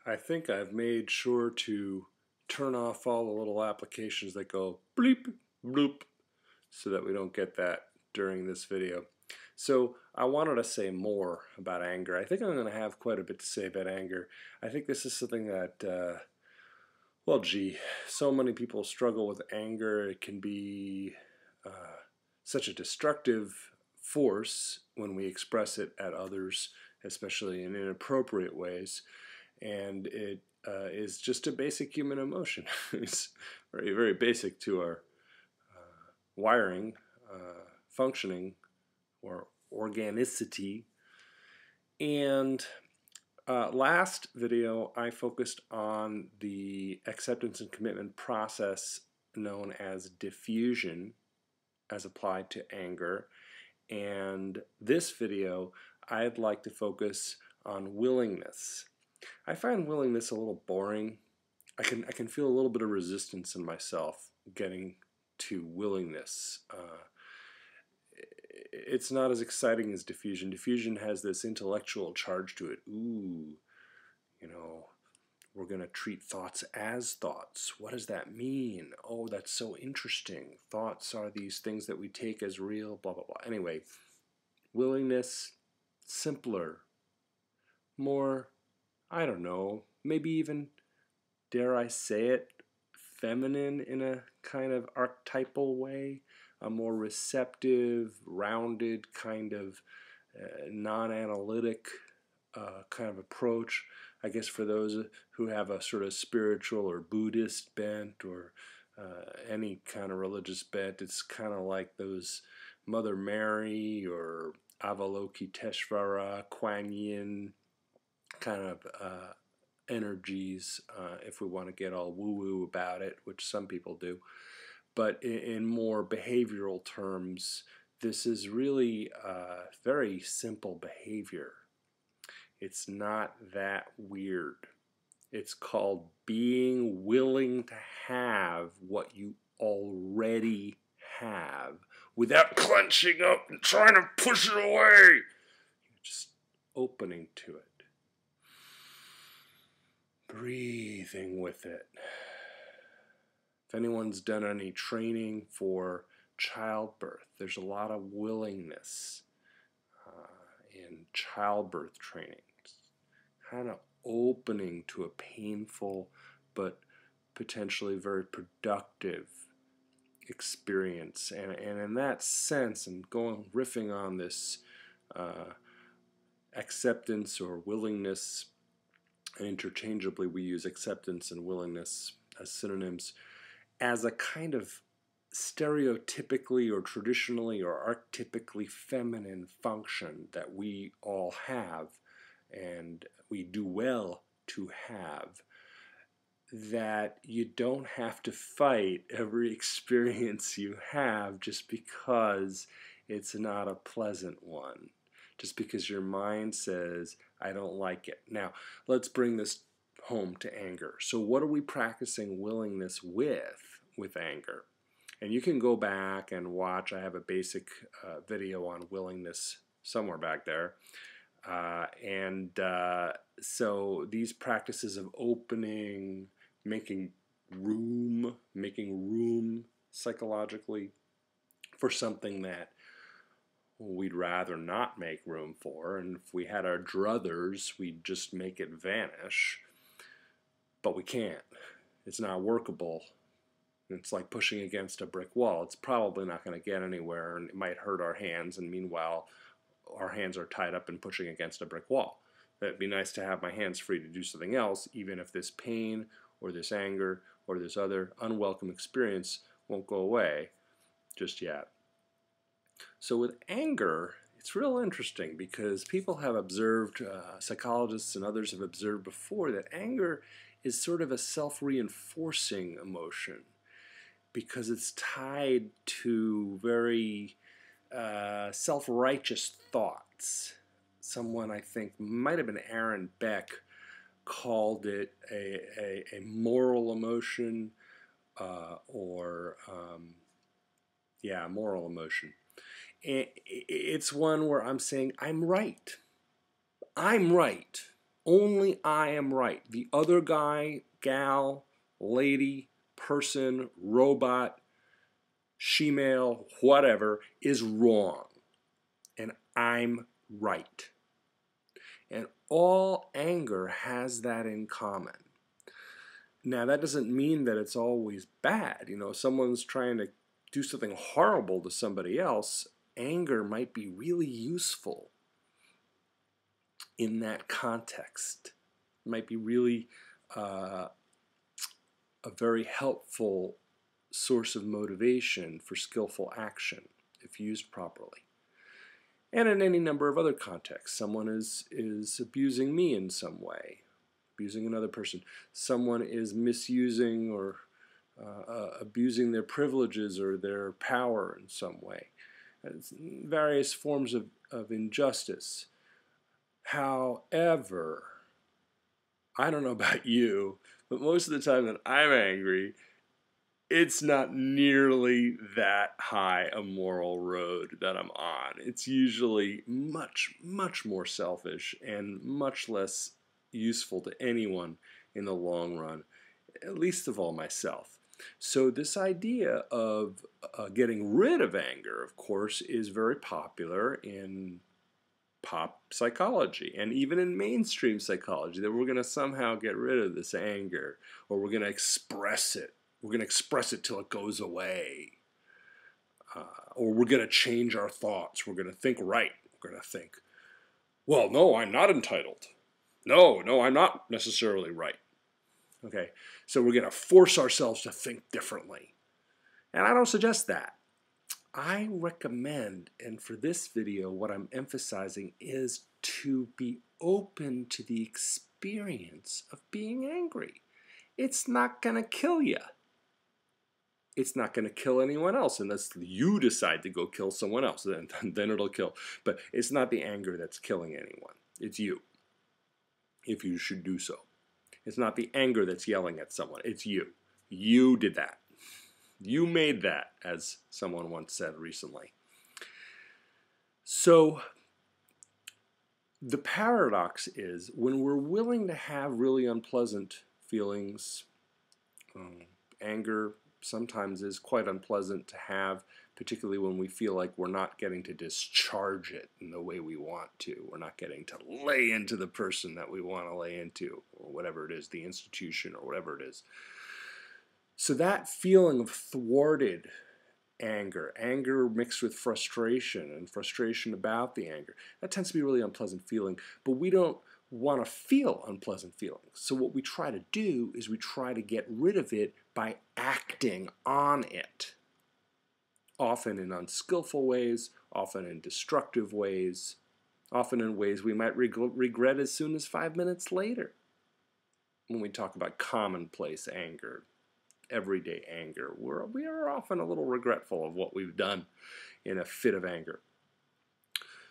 I think I've made sure to turn off all the little applications that go bleep, bloop, so that we don't get that during this video. So I wanted to say more about anger. I think I'm going to have quite a bit to say about anger. I think this is something that, well, gee, so many people struggle with anger. It can be such a destructive force when we express it at others, especially in inappropriate ways. And it is just a basic human emotion. It's very, very basic to our wiring, functioning, or organicity. And last video, I focused on the acceptance and commitment process known as diffusion as applied to anger. And this video, I'd like to focus on willingness. I find willingness a little boring. I can feel a little bit of resistance in myself getting to willingness. It's not as exciting as diffusion. Diffusion has this intellectual charge to it. Ooh, you know, we're going to treat thoughts as thoughts. What does that mean? Oh, that's so interesting. Thoughts are these things that we take as real, blah, blah, blah. Anyway, willingness, simpler, more, I don't know, maybe even, dare I say it, feminine in a kind of archetypal way, a more receptive, rounded kind of non-analytic kind of approach. I guess for those who have a sort of spiritual or Buddhist bent or any kind of religious bent, it's kind of like those Mother Mary or Avalokiteshvara, Kuan Yin kind of energies, if we want to get all woo-woo about it, which some people do. But in more behavioral terms, this is really very simple behavior. It's not that weird. It's called being willing to have what you already have without clenching up and trying to push it away. Just opening to it. Breathing with it. If anyone's done any training for childbirth, there's a lot of willingness in childbirth training. Kind of opening to a painful but potentially very productive experience. And in that sense, and riffing on this acceptance or willingness, and interchangeably we use acceptance and willingness as synonyms, as a kind of stereotypically or traditionally or archetypically feminine function that we all have and we do well to have, that you don't have to fight every experience you have just because it's not a pleasant one, just because your mind says, I don't like it. Now, let's bring this home to anger. So what are we practicing willingness with anger? And you can go back and watch. I have a basic video on willingness somewhere back there. So these practices of opening, making room psychologically for something that we'd rather not make room for, and if we had our druthers, we'd just make it vanish. But we can't. It's not workable. It's like pushing against a brick wall. It's probably not going to get anywhere, and it might hurt our hands, and meanwhile, our hands are tied up and pushing against a brick wall. It'd be nice to have my hands free to do something else, even if this pain or this anger or this other unwelcome experience won't go away just yet. So with anger, it's real interesting because people have observed, psychologists and others have observed before, that anger is sort of a self-reinforcing emotion because it's tied to very self-righteous thoughts. Someone, I think, might have been Aaron Beck, called it a moral emotion, moral emotion. It's one where I'm saying, I'm right. I'm right. Only I am right. The other guy, gal, lady, person, robot, she-male, whatever, is wrong. And I'm right. And all anger has that in common. Now, that doesn't mean that it's always bad. You know, someone's trying to do something horrible to somebody else, anger might be really useful in that context. It might be really a very helpful source of motivation for skillful action if used properly. And in any number of other contexts, someone is abusing me in some way, abusing another person. Someone is misusing or abusing their privileges or their power in some way. It's various forms of injustice. However, I don't know about you, but most of the time that I'm angry, it's not nearly that high a moral road that I'm on. It's usually much, much more selfish and much less useful to anyone in the long run, at least of all myself. So this idea of getting rid of anger, of course, is very popular in pop psychology and even in mainstream psychology, that we're going to somehow get rid of this anger, or we're going to express it. We're going to express it till it goes away. Or we're going to change our thoughts. We're going to think right. We're going to think, well, no, I'm not entitled. No, I'm not necessarily right. Okay, so we're going to force ourselves to think differently. And I don't suggest that. I recommend, and for this video, what I'm emphasizing is to be open to the experience of being angry. It's not going to kill you. It's not going to kill anyone else unless you decide to go kill someone else. Then it'll kill. But it's not the anger that's killing anyone. It's you, if you should do so. It's not the anger that's yelling at someone. It's you. You did that. You made that, as someone once said recently. So the paradox is, when we're willing to have really unpleasant feelings, anger sometimes is quite unpleasant to have, particularly when we feel like we're not getting to discharge it in the way we want to. We're not getting to lay into the person that we want to lay into, or whatever it is, the institution, or whatever it is. So that feeling of thwarted anger, anger mixed with frustration, and frustration about the anger, that tends to be a really unpleasant feeling, but we don't want to feel unpleasant feelings. So what we try to do is we try to get rid of it by acting on it, often in unskillful ways, often in destructive ways, often in ways we might regret as soon as 5 minutes later. When we talk about commonplace anger, everyday anger, we are often a little regretful of what we've done in a fit of anger.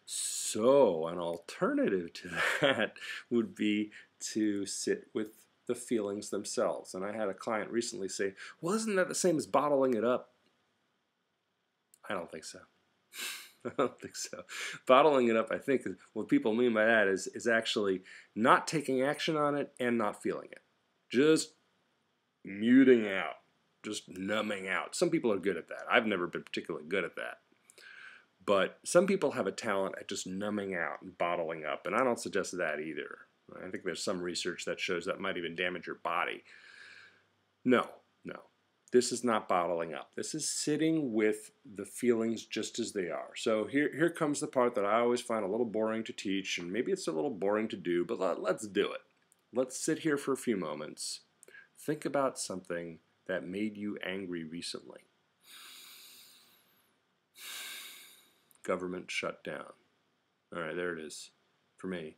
So an alternative to that would be to sit with the feelings themselves. And I had a client recently say, well, isn't that the same as bottling it up? I don't think so. I don't think so. Bottling it up, I think, what people mean by that is actually not taking action on it and not feeling it. Just muting out, just numbing out. Some people are good at that. I've never been particularly good at that. But some people have a talent at just numbing out and bottling up, and I don't suggest that either. I think there's some research that shows that might even damage your body. No. This is not bottling up. This is sitting with the feelings just as they are. So here comes the part that I always find a little boring to teach, and maybe it's a little boring to do, but let's do it. Let's sit here for a few moments. Think about something that made you angry recently. Government shutdown. All right, there it is for me.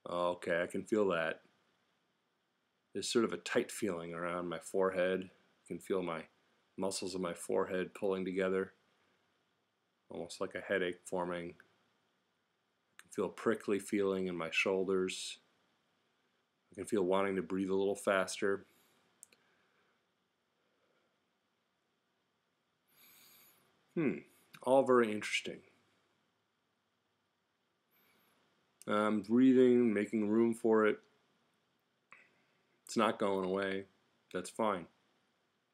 Okay, I can feel that. There's sort of a tight feeling around my forehead. I can feel my muscles of my forehead pulling together, almost like a headache forming. I can feel a prickly feeling in my shoulders. I can feel wanting to breathe a little faster. All very interesting. I'm breathing, making room for it. It's not going away. That's fine.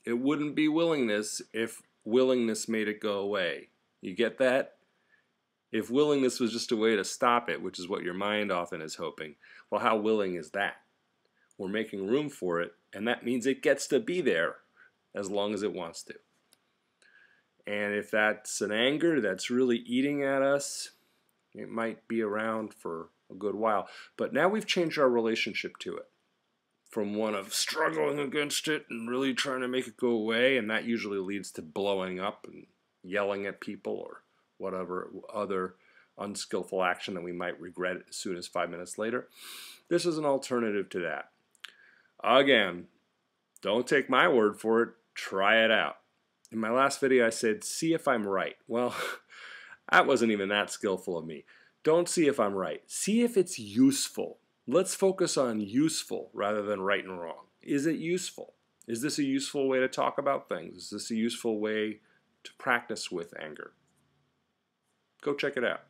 It wouldn't be willingness if willingness made it go away. You get that? If willingness was just a way to stop it, which is what your mind often is hoping, well, how willing is that? We're making room for it, and that means it gets to be there as long as it wants to. And if that's an anger that's really eating at us, it might be around for a good while. But now we've changed our relationship to it from one of struggling against it and really trying to make it go away, and that usually leads to blowing up and yelling at people or whatever other unskillful action that we might regret as soon as 5 minutes later. This is an alternative to that. Again, don't take my word for it. Try it out. In my last video, I said, see if I'm right. Well, that wasn't even that skillful of me. Don't see if I'm right. See if it's useful. Let's focus on useful rather than right and wrong. Is it useful? Is this a useful way to talk about things? Is this a useful way to practice with anger? Go check it out.